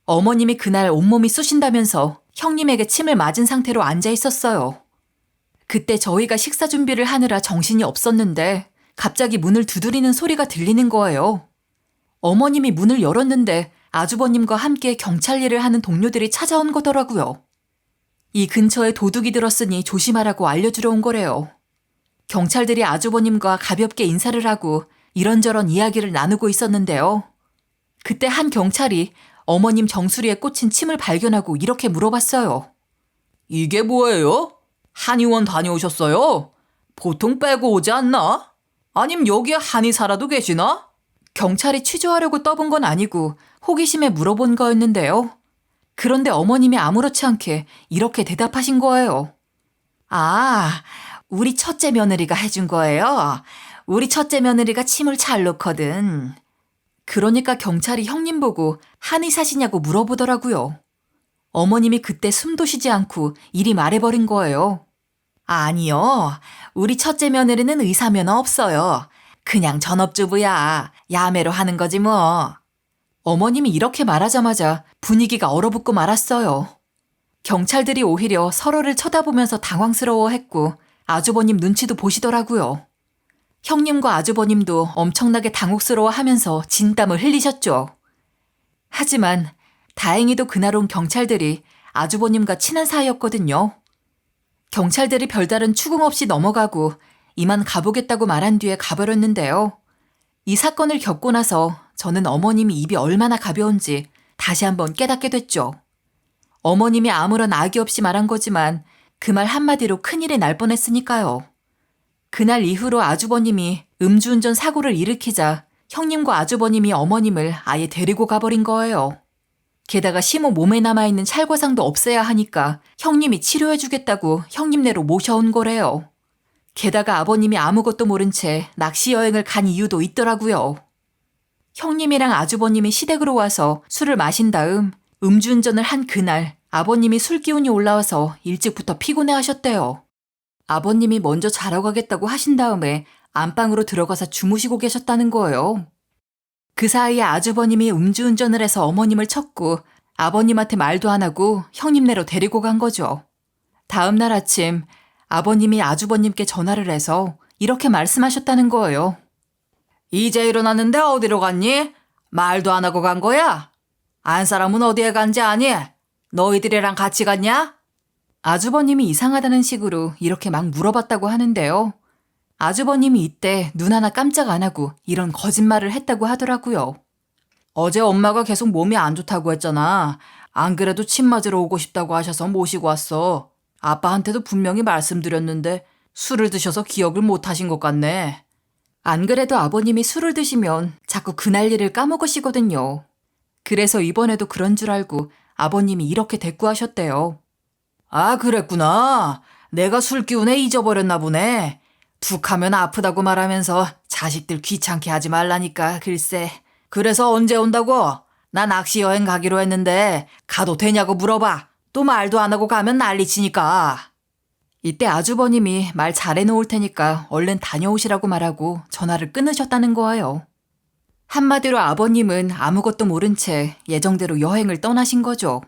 Speaker 1: 어머님이 그날 온몸이 쑤신다면서 형님에게 침을 맞은 상태로 앉아 있었어요. 그때 저희가 식사 준비를 하느라 정신이 없었는데 갑자기 문을 두드리는 소리가 들리는 거예요. 어머님이 문을 열었는데 아주버님과 함께 경찰 일을 하는 동료들이 찾아온 거더라고요. 이 근처에 도둑이 들었으니 조심하라고 알려주러 온 거래요. 경찰들이 아주버님과 가볍게 인사를 하고 이런저런 이야기를 나누고 있었는데요. 그때 한 경찰이 어머님 정수리에 꽂힌 침을 발견하고 이렇게 물어봤어요. 이게 뭐예요? 한의원 다녀오셨어요? 보통 빼고 오지 않나? 아님 여기에 한의사라도 계시나? 경찰이 취조하려고 떠본 건 아니고 호기심에 물어본 거였는데요. 그런데 어머님이 아무렇지 않게 이렇게 대답하신 거예요. 아, 우리 첫째 며느리가 해준 거예요. 우리 첫째 며느리가 침을 잘 놓거든. 그러니까 경찰이 형님 보고 한의사시냐고 물어보더라고요. 어머님이 그때 숨도 쉬지 않고 이리 말해버린 거예요. 아니요. 우리 첫째 며느리는 의사 면허 없어요. 그냥 전업주부야. 야매로 하는 거지 뭐. 어머님이 이렇게 말하자마자 분위기가 얼어붙고 말았어요. 경찰들이 오히려 서로를 쳐다보면서 당황스러워했고 아주버님 눈치도 보시더라고요. 형님과 아주버님도 엄청나게 당혹스러워하면서 진땀을 흘리셨죠. 하지만 다행히도 그날 온 경찰들이 아주버님과 친한 사이였거든요. 경찰들이 별다른 추궁 없이 넘어가고 이만 가보겠다고 말한 뒤에 가버렸는데요. 이 사건을 겪고 나서 저는 어머님이 입이 얼마나 가벼운지 다시 한번 깨닫게 됐죠. 어머님이 아무런 악의 없이 말한 거지만 그 말 한마디로 큰일이 날 뻔했으니까요. 그날 이후로 아주버님이 음주운전 사고를 일으키자 형님과 아주버님이 어머님을 아예 데리고 가버린 거예요. 게다가 시모 몸에 남아있는 찰과상도 없애야 하니까 형님이 치료해주겠다고 형님네로 모셔온 거래요. 게다가 아버님이 아무것도 모른 채 낚시 여행을 간 이유도 있더라고요. 형님이랑 아주버님이 시댁으로 와서 술을 마신 다음 음주운전을 한 그날 아버님이 술 기운이 올라와서 일찍부터 피곤해 하셨대요. 아버님이 먼저 자러 가겠다고 하신 다음에 안방으로 들어가서 주무시고 계셨다는 거예요. 그 사이에 아주버님이 음주운전을 해서 어머님을 쳤고 아버님한테 말도 안 하고 형님네로 데리고 간 거죠. 다음 날 아침 아버님이 아주버님께 전화를 해서 이렇게 말씀하셨다는 거예요. 이제 일어났는데 어디로 갔니? 말도 안 하고 간 거야? 안 사람은 어디에 간지 아니? 너희들이랑 같이 갔냐? 아주버님이 이상하다는 식으로 이렇게 막 물어봤다고 하는데요. 아주버님이 이때 눈 하나 깜짝 안 하고 이런 거짓말을 했다고 하더라고요. 어제 엄마가 계속 몸이 안 좋다고 했잖아. 안 그래도 침 맞으러 오고 싶다고 하셔서 모시고 왔어. 아빠한테도 분명히 말씀드렸는데 술을 드셔서 기억을 못 하신 것 같네. 안 그래도 아버님이 술을 드시면 자꾸 그날 일을 까먹으시거든요. 그래서 이번에도 그런 줄 알고 아버님이 이렇게 대꾸하셨대요. 아, 그랬구나. 내가 술 기운에 잊어버렸나 보네. 툭 하면 아프다고 말하면서 자식들 귀찮게 하지 말라니까 글쎄. 그래서 언제 온다고? 나 낚시 여행 가기로 했는데 가도 되냐고 물어봐. 또 말도 안 하고 가면 난리치니까. 이때 아주버님이 말 잘해놓을 테니까 얼른 다녀오시라고 말하고 전화를 끊으셨다는 거예요. 한마디로 아버님은 아무것도 모른 채 예정대로 여행을 떠나신 거죠.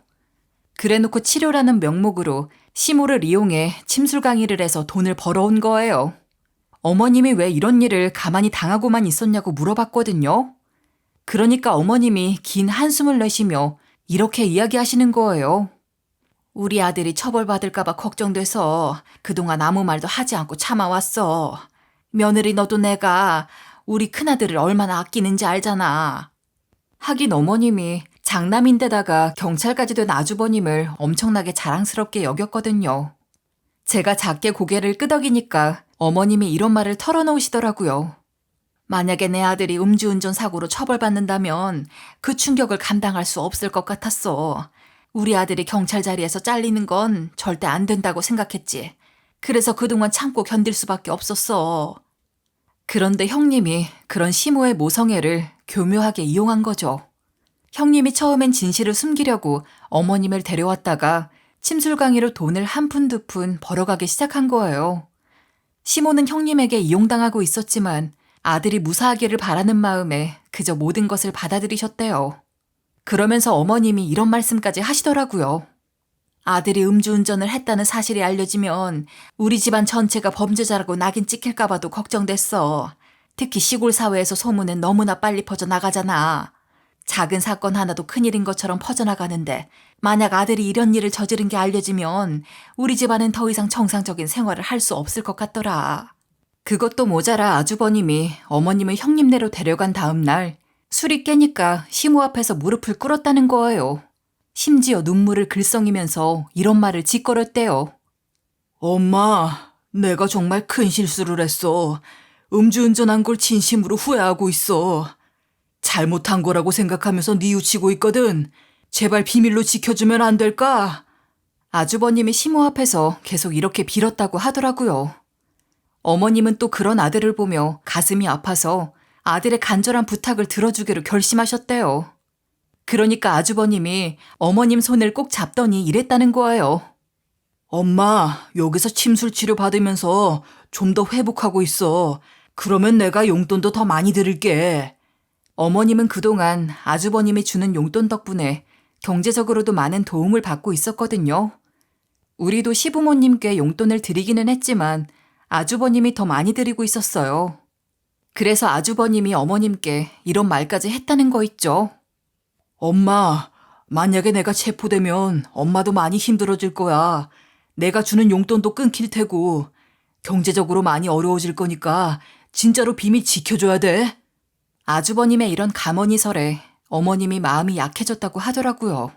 Speaker 1: 그래놓고 치료라는 명목으로 시모를 이용해 침술 강의를 해서 돈을 벌어온 거예요. 어머님이 왜 이런 일을 가만히 당하고만 있었냐고 물어봤거든요. 그러니까 어머님이 긴 한숨을 내쉬며 이렇게 이야기하시는 거예요. 우리 아들이 처벌받을까봐 걱정돼서 그동안 아무 말도 하지 않고 참아왔어. 며느리 너도 내가 우리 큰아들을 얼마나 아끼는지 알잖아. 하긴 어머님이 장남인데다가 경찰까지 된 아주버님을 엄청나게 자랑스럽게 여겼거든요. 제가 작게 고개를 끄덕이니까 어머님이 이런 말을 털어놓으시더라고요. 만약에 내 아들이 음주운전 사고로 처벌받는다면 그 충격을 감당할 수 없을 것 같았어. 우리 아들이 경찰 자리에서 잘리는 건 절대 안 된다고 생각했지. 그래서 그동안 참고 견딜 수밖에 없었어. 그런데 형님이 그런 시모의 모성애를 교묘하게 이용한 거죠. 형님이 처음엔 진실을 숨기려고 어머님을 데려왔다가 침술 강의로 돈을 한 푼 두 푼 벌어가기 시작한 거예요. 시모는 형님에게 이용당하고 있었지만 아들이 무사하기를 바라는 마음에 그저 모든 것을 받아들이셨대요. 그러면서 어머님이 이런 말씀까지 하시더라고요. 아들이 음주운전을 했다는 사실이 알려지면 우리 집안 전체가 범죄자라고 낙인 찍힐까 봐도 걱정됐어. 특히 시골 사회에서 소문은 너무나 빨리 퍼져나가잖아. 작은 사건 하나도 큰일인 것처럼 퍼져나가는데 만약 아들이 이런 일을 저지른 게 알려지면 우리 집안은 더 이상 정상적인 생활을 할 수 없을 것 같더라. 그것도 모자라 아주버님이 어머님을 형님네로 데려간 다음 날 술이 깨니까 시모 앞에서 무릎을 꿇었다는 거예요. 심지어 눈물을 글썽이면서 이런 말을 짓거렸대요. 엄마, 내가 정말 큰 실수를 했어. 음주운전한 걸 진심으로 후회하고 있어. 잘못한 거라고 생각하면서 뉘우치고 있거든. 제발 비밀로 지켜주면 안 될까? 아주버님이 시모 앞에서 계속 이렇게 빌었다고 하더라고요. 어머님은 또 그런 아들을 보며 가슴이 아파서 아들의 간절한 부탁을 들어주기로 결심하셨대요. 그러니까 아주버님이 어머님 손을 꼭 잡더니 이랬다는 거예요. 엄마, 여기서 침술 치료 받으면서 좀 더 회복하고 있어. 그러면 내가 용돈도 더 많이 드릴게. 어머님은 그동안 아주버님이 주는 용돈 덕분에 경제적으로도 많은 도움을 받고 있었거든요. 우리도 시부모님께 용돈을 드리기는 했지만 아주버님이 더 많이 드리고 있었어요. 그래서 아주버님이 어머님께 이런 말까지 했다는 거 있죠. 엄마, 만약에 내가 체포되면 엄마도 많이 힘들어질 거야. 내가 주는 용돈도 끊길 테고 경제적으로 많이 어려워질 거니까 진짜로 비밀 지켜줘야 돼. 아주버님의 이런 가머니설에 어머님이 마음이 약해졌다고 하더라고요.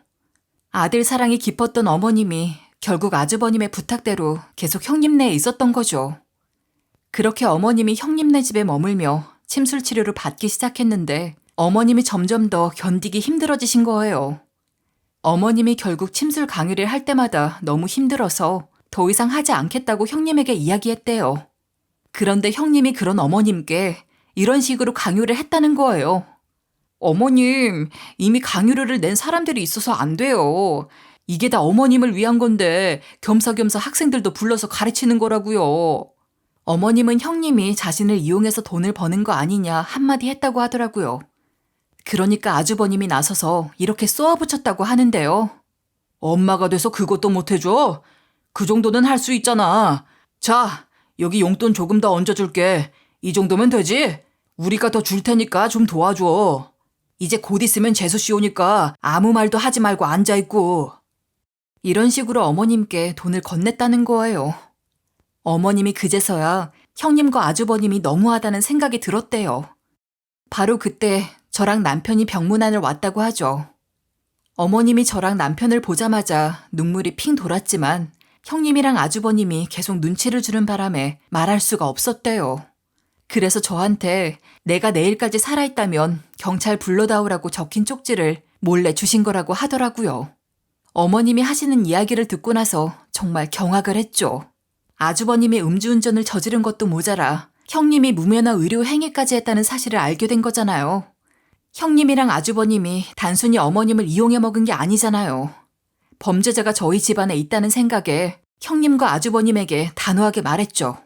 Speaker 1: 아들 사랑이 깊었던 어머님이 결국 아주버님의 부탁대로 계속 형님네에 있었던 거죠. 그렇게 어머님이 형님네 집에 머물며 침술 치료를 받기 시작했는데 어머님이 점점 더 견디기 힘들어지신 거예요. 어머님이 결국 침술 강의를 할 때마다 너무 힘들어서 더 이상 하지 않겠다고 형님에게 이야기했대요. 그런데 형님이 그런 어머님께 이런 식으로 강요를 했다는 거예요. 어머님, 이미 강요료를 낸 사람들이 있어서 안 돼요. 이게 다 어머님을 위한 건데 겸사겸사 학생들도 불러서 가르치는 거라고요. 어머님은 형님이 자신을 이용해서 돈을 버는 거 아니냐 한마디 했다고 하더라고요. 그러니까 아주버님이 나서서 이렇게 쏘아붙였다고 하는데요. 엄마가 돼서 그것도 못해줘? 그 정도는 할 수 있잖아. 자, 여기 용돈 조금 더 얹어줄게. 이 정도면 되지? 우리가 더 줄 테니까 좀 도와줘. 이제 곧 있으면 재수 씨 오니까 아무 말도 하지 말고 앉아있고. 이런 식으로 어머님께 돈을 건넸다는 거예요. 어머님이 그제서야 형님과 아주버님이 너무하다는 생각이 들었대요. 바로 그때 저랑 남편이 병문안을 왔다고 하죠. 어머님이 저랑 남편을 보자마자 눈물이 핑 돌았지만 형님이랑 아주버님이 계속 눈치를 주는 바람에 말할 수가 없었대요. 그래서 저한테 내가 내일까지 살아있다면 경찰 불러다오라고 적힌 쪽지를 몰래 주신 거라고 하더라고요. 어머님이 하시는 이야기를 듣고 나서 정말 경악을 했죠. 아주버님이 음주운전을 저지른 것도 모자라 형님이 무면허 의료 행위까지 했다는 사실을 알게 된 거잖아요. 형님이랑 아주버님이 단순히 어머님을 이용해 먹은 게 아니잖아요. 범죄자가 저희 집안에 있다는 생각에 형님과 아주버님에게 단호하게 말했죠.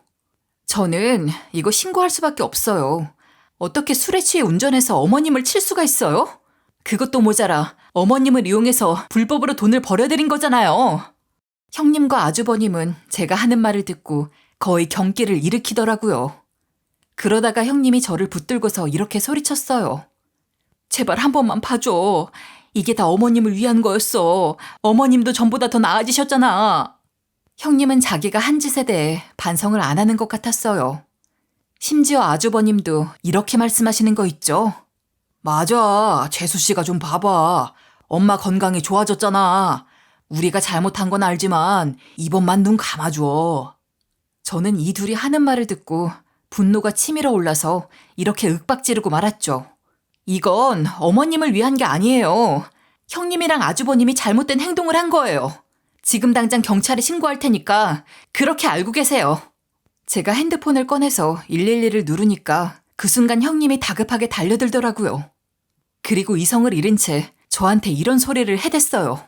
Speaker 1: 저는 이거 신고할 수밖에 없어요. 어떻게 술에 취해 운전해서 어머님을 칠 수가 있어요? 그것도 모자라 어머님을 이용해서 불법으로 돈을 벌어들인 거잖아요. 형님과 아주버님은 제가 하는 말을 듣고 거의 경기를 일으키더라고요. 그러다가 형님이 저를 붙들고서 이렇게 소리쳤어요. 제발 한 번만 봐줘. 이게 다 어머님을 위한 거였어. 어머님도 전보다 더 나아지셨잖아. 형님은 자기가 한 짓에 대해 반성을 안 하는 것 같았어요. 심지어 아주버님도 이렇게 말씀하시는 거 있죠. 맞아. 재수 씨가 좀 봐봐. 엄마 건강이 좋아졌잖아. 우리가 잘못한 건 알지만 이번만 눈 감아줘. 저는 이 둘이 하는 말을 듣고 분노가 치밀어 올라서 이렇게 윽박지르고 말았죠. 이건 어머님을 위한 게 아니에요. 형님이랑 아주버님이 잘못된 행동을 한 거예요. 지금 당장 경찰에 신고할 테니까 그렇게 알고 계세요. 제가 핸드폰을 꺼내서 112를 누르니까 그 순간 형님이 다급하게 달려들더라고요. 그리고 이성을 잃은 채 저한테 이런 소리를 해댔어요.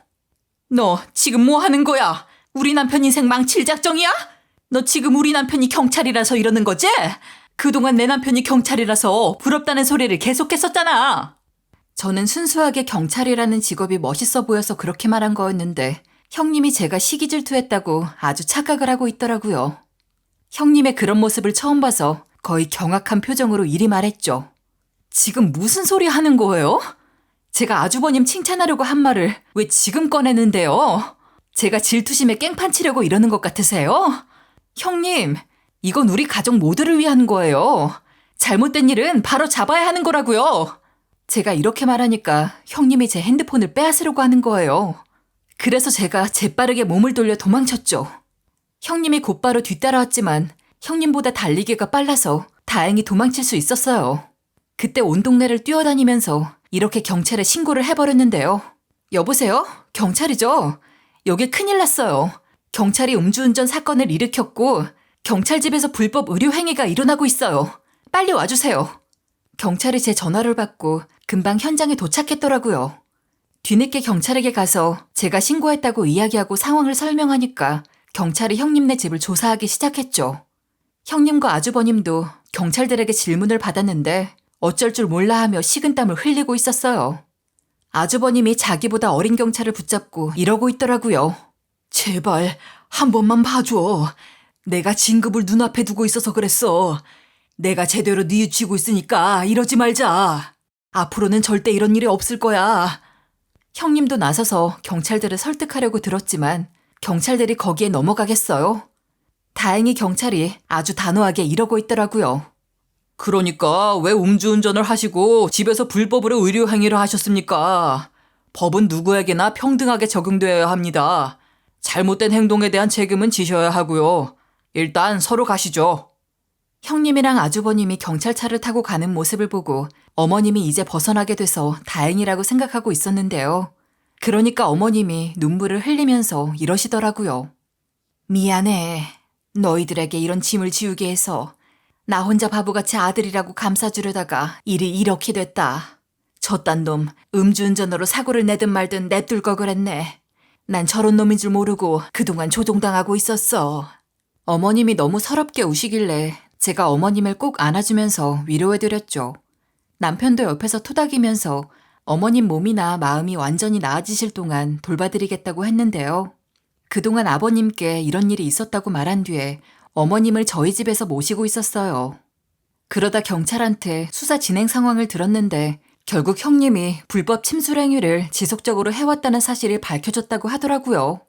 Speaker 1: 너 지금 뭐 하는 거야? 우리 남편 인생 망칠 작정이야? 너 지금 우리 남편이 경찰이라서 이러는 거지? 그동안 내 남편이 경찰이라서 부럽다는 소리를 계속했었잖아. 저는 순수하게 경찰이라는 직업이 멋있어 보여서 그렇게 말한 거였는데 형님이 제가 시기 질투했다고 아주 착각을 하고 있더라고요. 형님의 그런 모습을 처음 봐서 거의 경악한 표정으로 이리 말했죠. 지금 무슨 소리 하는 거예요? 제가 아주버님 칭찬하려고 한 말을 왜 지금 꺼내는데요? 제가 질투심에 깽판 치려고 이러는 것 같으세요? 형님, 이건 우리 가족 모두를 위한 거예요. 잘못된 일은 바로 잡아야 하는 거라고요. 제가 이렇게 말하니까 형님이 제 핸드폰을 빼앗으려고 하는 거예요. 그래서 제가 재빠르게 몸을 돌려 도망쳤죠. 형님이 곧바로 뒤따라왔지만 형님보다 달리기가 빨라서 다행히 도망칠 수 있었어요. 그때 온 동네를 뛰어다니면서 이렇게 경찰에 신고를 해버렸는데요. 여보세요? 경찰이죠? 여기 큰일 났어요. 경찰이 음주운전 사건을 일으켰고 경찰 집에서 불법 의료행위가 일어나고 있어요. 빨리 와주세요. 경찰이 제 전화를 받고 금방 현장에 도착했더라고요. 뒤늦게 경찰에게 가서 제가 신고했다고 이야기하고 상황을 설명하니까 경찰이 형님네 집을 조사하기 시작했죠. 형님과 아주버님도 경찰들에게 질문을 받았는데 어쩔 줄 몰라 하며 식은땀을 흘리고 있었어요. 아주버님이 자기보다 어린 경찰을 붙잡고 이러고 있더라고요. 제발 한 번만 봐줘. 내가 진급을 눈앞에 두고 있어서 그랬어. 내가 제대로 뉘우치고 있으니까 이러지 말자. 앞으로는 절대 이런 일이 없을 거야. 형님도 나서서 경찰들을 설득하려고 들었지만 경찰들이 거기에 넘어가겠어요? 다행히 경찰이 아주 단호하게 이러고 있더라고요. 그러니까 왜 음주운전을 하시고 집에서 불법으로 의료행위를 하셨습니까? 법은 누구에게나 평등하게 적용되어야 합니다. 잘못된 행동에 대한 책임은 지셔야 하고요. 일단 서로 가시죠. 형님이랑 아주버님이 경찰차를 타고 가는 모습을 보고 어머님이 이제 벗어나게 돼서 다행이라고 생각하고 있었는데요. 그러니까 어머님이 눈물을 흘리면서 이러시더라고요. 미안해. 너희들에게 이런 짐을 지우게 해서 나 혼자 바보같이 아들이라고 감싸주려다가 일이 이렇게 됐다. 저딴 놈 음주운전으로 사고를 내든 말든 냅둘 걸 그랬네. 난 저런 놈인 줄 모르고 그동안 조종당하고 있었어. 어머님이 너무 서럽게 우시길래 제가 어머님을 꼭 안아주면서 위로해드렸죠. 남편도 옆에서 토닥이면서 어머님 몸이나 마음이 완전히 나아지실 동안 돌봐드리겠다고 했는데요. 그동안 아버님께 이런 일이 있었다고 말한 뒤에 어머님을 저희 집에서 모시고 있었어요. 그러다 경찰한테 수사 진행 상황을 들었는데 결국 형님이 불법 침술 행위를 지속적으로 해왔다는 사실이 밝혀졌다고 하더라고요.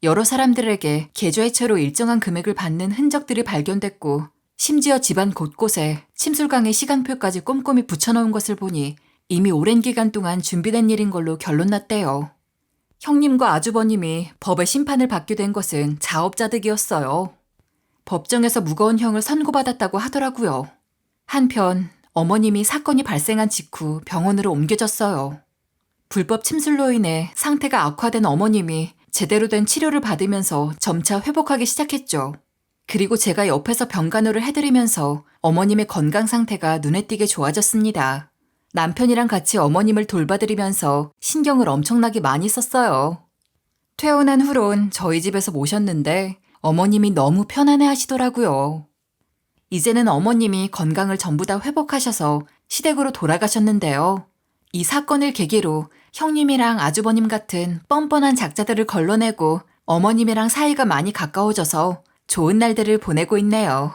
Speaker 1: 여러 사람들에게 계좌이체로 일정한 금액을 받는 흔적들이 발견됐고 심지어 집안 곳곳에 침술강의 시간표까지 꼼꼼히 붙여놓은 것을 보니 이미 오랜 기간 동안 준비된 일인 걸로 결론났대요. 형님과 아주버님이 법의 심판을 받게 된 것은 자업자득이었어요. 법정에서 무거운 형을 선고받았다고 하더라고요. 한편 어머님이 사건이 발생한 직후 병원으로 옮겨졌어요. 불법 침술로 인해 상태가 악화된 어머님이 제대로 된 치료를 받으면서 점차 회복하기 시작했죠. 그리고 제가 옆에서 병간호를 해드리면서 어머님의 건강 상태가 눈에 띄게 좋아졌습니다. 남편이랑 같이 어머님을 돌봐드리면서 신경을 엄청나게 많이 썼어요. 퇴원한 후론 저희 집에서 모셨는데 어머님이 너무 편안해 하시더라고요. 이제는 어머님이 건강을 전부 다 회복하셔서 시댁으로 돌아가셨는데요. 이 사건을 계기로 형님이랑 아주버님 같은 뻔뻔한 작자들을 걸러내고 어머님이랑 사이가 많이 가까워져서 좋은 날들을 보내고 있네요.